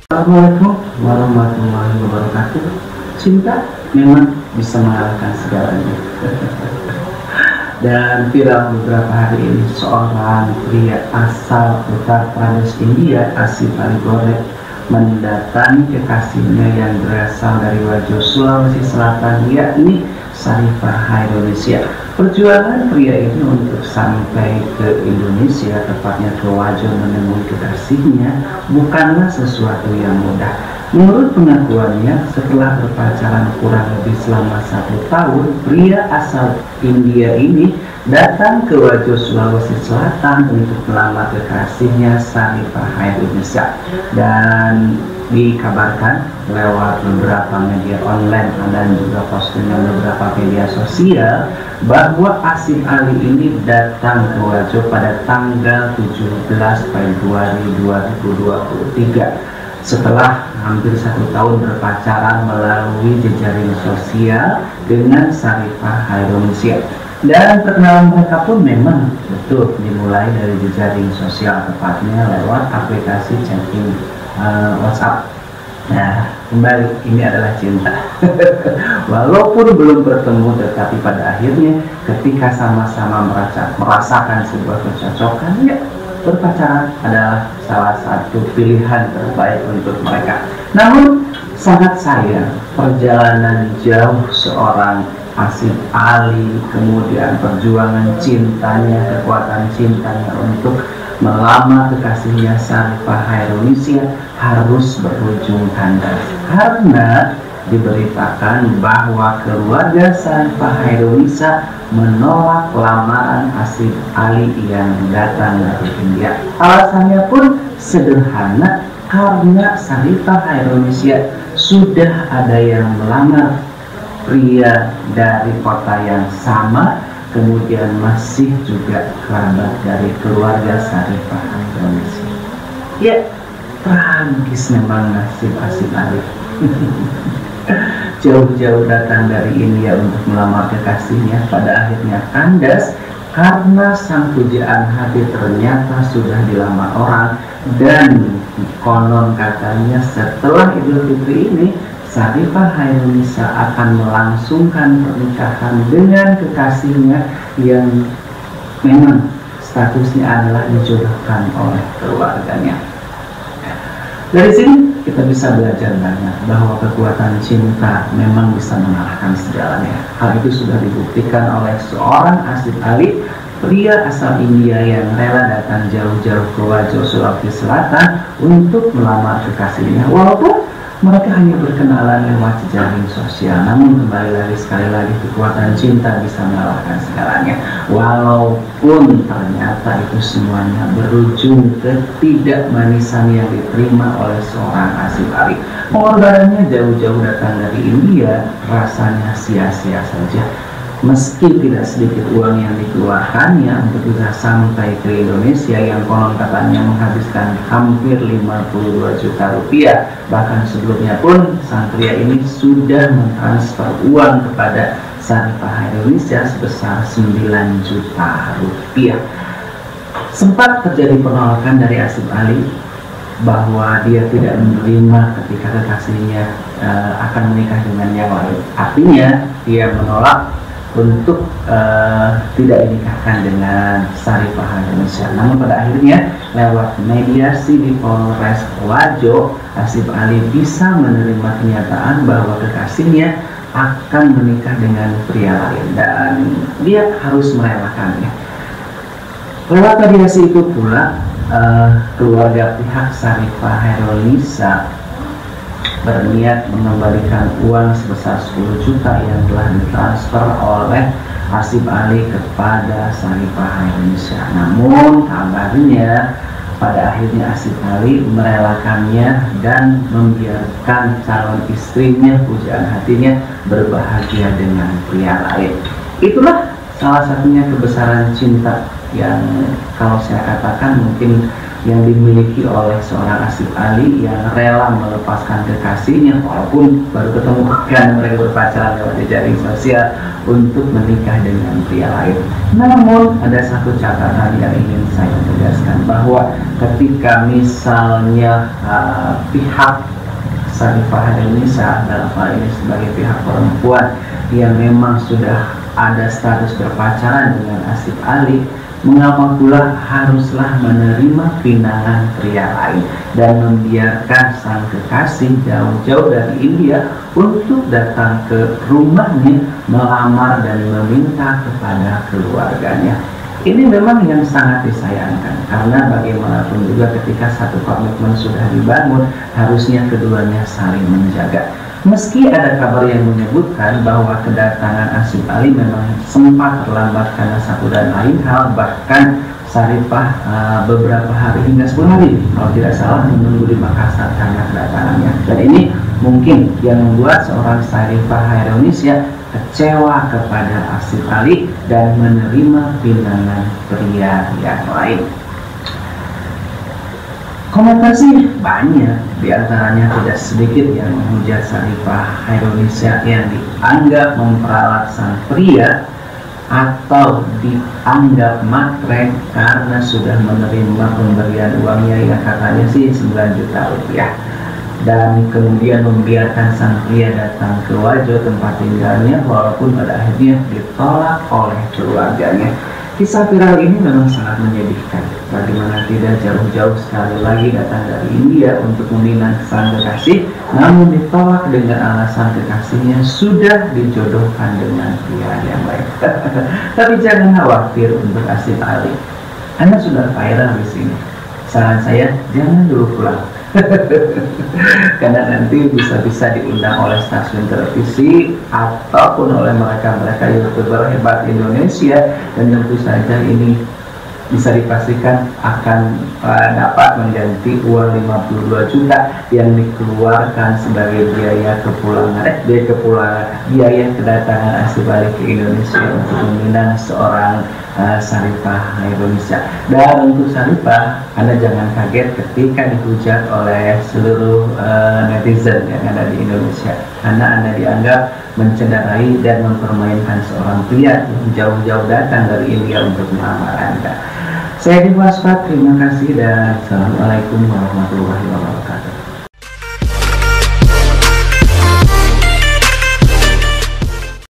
Assalamualaikum warahmatullahi wabarakatuh. Cinta memang bisa mengalahkan segalanya. Dan viral beberapa hari ini seorang pria asal Uttar Pradesh India, Asif Ali Gore, mendatangi kekasihnya yang berasal dari Wajo, Sulawesi Selatan, yakni Sarifah Hairunissia. Perjuangan pria ini untuk sampai ke Indonesia, tepatnya ke Wajo, menemui kekasihnya bukanlah sesuatu yang mudah. Menurut pengakuannya, setelah berpacaran kurang lebih selama 1 tahun, pria asal India ini datang ke Wajo, Sulawesi Selatan untuk melamar kekasihnya Sarifah Hairunissia. Dan dikabarkan lewat beberapa media online dan juga postingan beberapa media sosial bahwa Asif Ali ini datang ke Wajo pada tanggal 17 Februari 2023 setelah hampir 1 tahun berpacaran melalui jejaring sosial dengan Sarifah Hairunissia. Dan perkenalan mereka pun memang betul dimulai dari jejaring sosial, tepatnya lewat aplikasi chatting WhatsApp. Nah, kembali, ini adalah cinta. Walaupun belum bertemu, tetapi pada akhirnya ketika sama-sama merasakan sebuah kecocokan, ya, berpacaran adalah salah satu pilihan terbaik untuk mereka. Namun sangat sayang, perjalanan jauh seorang Asif Ali, kemudian perjuangan cintanya, kekuatan cintanya untuk melamar kekasihnya Sarifah Hairunissia harus berujung kandas karena diberitakan bahwa keluarga Sarifah Hairunissia menolak lamaran Asif Ali yang datang dari India. Alasannya pun sederhana, karena Sarifah Hairunissia sudah ada yang melamar pria dari kota yang sama, kemudian masih juga kerabat dari keluarga Sarifah Hairunissia. Ya, tragis memang nasib Asif Ali. Jauh-jauh datang dari India untuk melamar kekasihnya, pada akhirnya kandas karena sang pujaan hati ternyata sudah dilamar orang. Dan konon katanya setelah Idul Fitri ini Sarifah Hairunissia akan melangsungkan pernikahan dengan kekasihnya yang memang statusnya adalah dijodohkan oleh keluarganya. Dari sini kita bisa belajar banyak bahwa kekuatan cinta memang bisa mengalahkan segalanya. Hal itu sudah dibuktikan oleh seorang Asif Ali, pria asal India yang rela datang jauh-jauh ke Wajo, Sulawesi Selatan untuk melamar kekasihnya. Walaupun mereka hanya berkenalan lewat jejaring sosial, namun sekali lagi kekuatan cinta bisa mengalahkan segalanya. Walaupun ternyata itu semuanya berujung ketidakmanisan yang diterima oleh seorang Asif Ali. Pengorbanannya jauh-jauh datang dari India rasanya sia-sia saja. Meski tidak sedikit uang yang dikeluarkannya untuk bisa sampai ke Indonesia yang konon katanya menghabiskan hampir 52 juta rupiah. Bahkan sebelumnya pun sang pria ini sudah mentransfer uang kepada Sarifah Hairunissia sebesar 9 juta rupiah. Sempat terjadi penolakan dari Asif Ali bahwa dia tidak menerima ketika kekasihnya akan menikah dengan yang lain. Artinya dia menolak untuk tidak dinikahkan dengan Sarifah Hairunissia. Namun pada akhirnya lewat mediasi di Polres Wajo, Asif Ali bisa menerima kenyataan bahwa kekasihnya akan menikah dengan pria lain dan dia harus merelakannya. Lewat mediasi itu pula keluarga pihak Sarifah Hairunissia berniat mengembalikan uang sebesar 10 juta yang telah ditransfer oleh Asif Ali kepada Sarifah Hairunissia. Namun kabarnya pada akhirnya Asif Ali merelakannya dan membiarkan calon istrinya, pujaan hatinya, berbahagia dengan pria lain. Itulah salah satunya kebesaran cinta yang kalau saya katakan mungkin yang dimiliki oleh seorang Asif Ali yang rela melepaskan kekasihnya walaupun baru ketemu dan mereka berpacaran lewat jejaring sosial untuk menikah dengan pria lain. Namun ada satu catatan yang ingin saya tegaskan, bahwa ketika misalnya pihak Sharifah Indonesia dalam hal ini sebagai pihak perempuan yang memang sudah ada status berpacaran dengan Asif Ali, mengapa pula haruslah menerima pinangan pria lain dan membiarkan sang kekasih jauh-jauh dari India untuk datang ke rumahnya melamar dan meminta kepada keluarganya. Ini memang yang sangat disayangkan, karena bagaimanapun juga ketika satu komitmen sudah dibangun, harusnya keduanya saling menjaga. Meski ada kabar yang menyebutkan bahwa kedatangan Asif Ali memang sempat terlambat karena satu dan lain hal, bahkan Sharifah beberapa hari hingga 10 hari kalau tidak salah menunggu di Makassar karena kedatangannya. Dan ini mungkin yang membuat seorang Sharifah Indonesia kecewa kepada Asif Ali dan menerima pinangan pria yang lain. Komentar sih banyak, diantaranya tidak sedikit yang menghujat Sharifah Indonesia yang dianggap memperalat sang pria atau dianggap matre karena sudah menerima pemberian uangnya yang katanya sih 9 juta rupiah, dan kemudian membiarkan sang pria datang ke Wajo tempat tinggalnya walaupun pada akhirnya ditolak oleh keluarganya. Kisah viral ini memang sangat menyedihkan. Bagaimana tidak, jauh-jauh sekali lagi datang dari India untuk meminang sang kekasih, namun ditolak dengan alasan kekasihnya sudah dijodohkan dengan pria yang lain. Tapi jangan khawatir untuk Asif Ali, Anda sudah viral di sini. Saran saya, jangan dulu pulang. Karena nanti bisa-bisa diundang oleh stasiun televisi ataupun oleh mereka-mereka YouTuber hebat Indonesia, dan tentu saja ini bisa dipastikan akan dapat mengganti uang 52 juta yang dikeluarkan sebagai biaya kedatangan Asif Ali ke Indonesia untuk meminang seorang Sharifah Indonesia. Dan untuk Sharifah, Anda jangan kaget ketika dihujat oleh seluruh netizen yang ada di Indonesia, karena Anda dianggap mencederai dan mempermainkan seorang pria yang jauh-jauh datang dari India untuk melamar Anda. Saya Dimas Fat, terima kasih dan Assalamualaikum warahmatullahi wabarakatuh.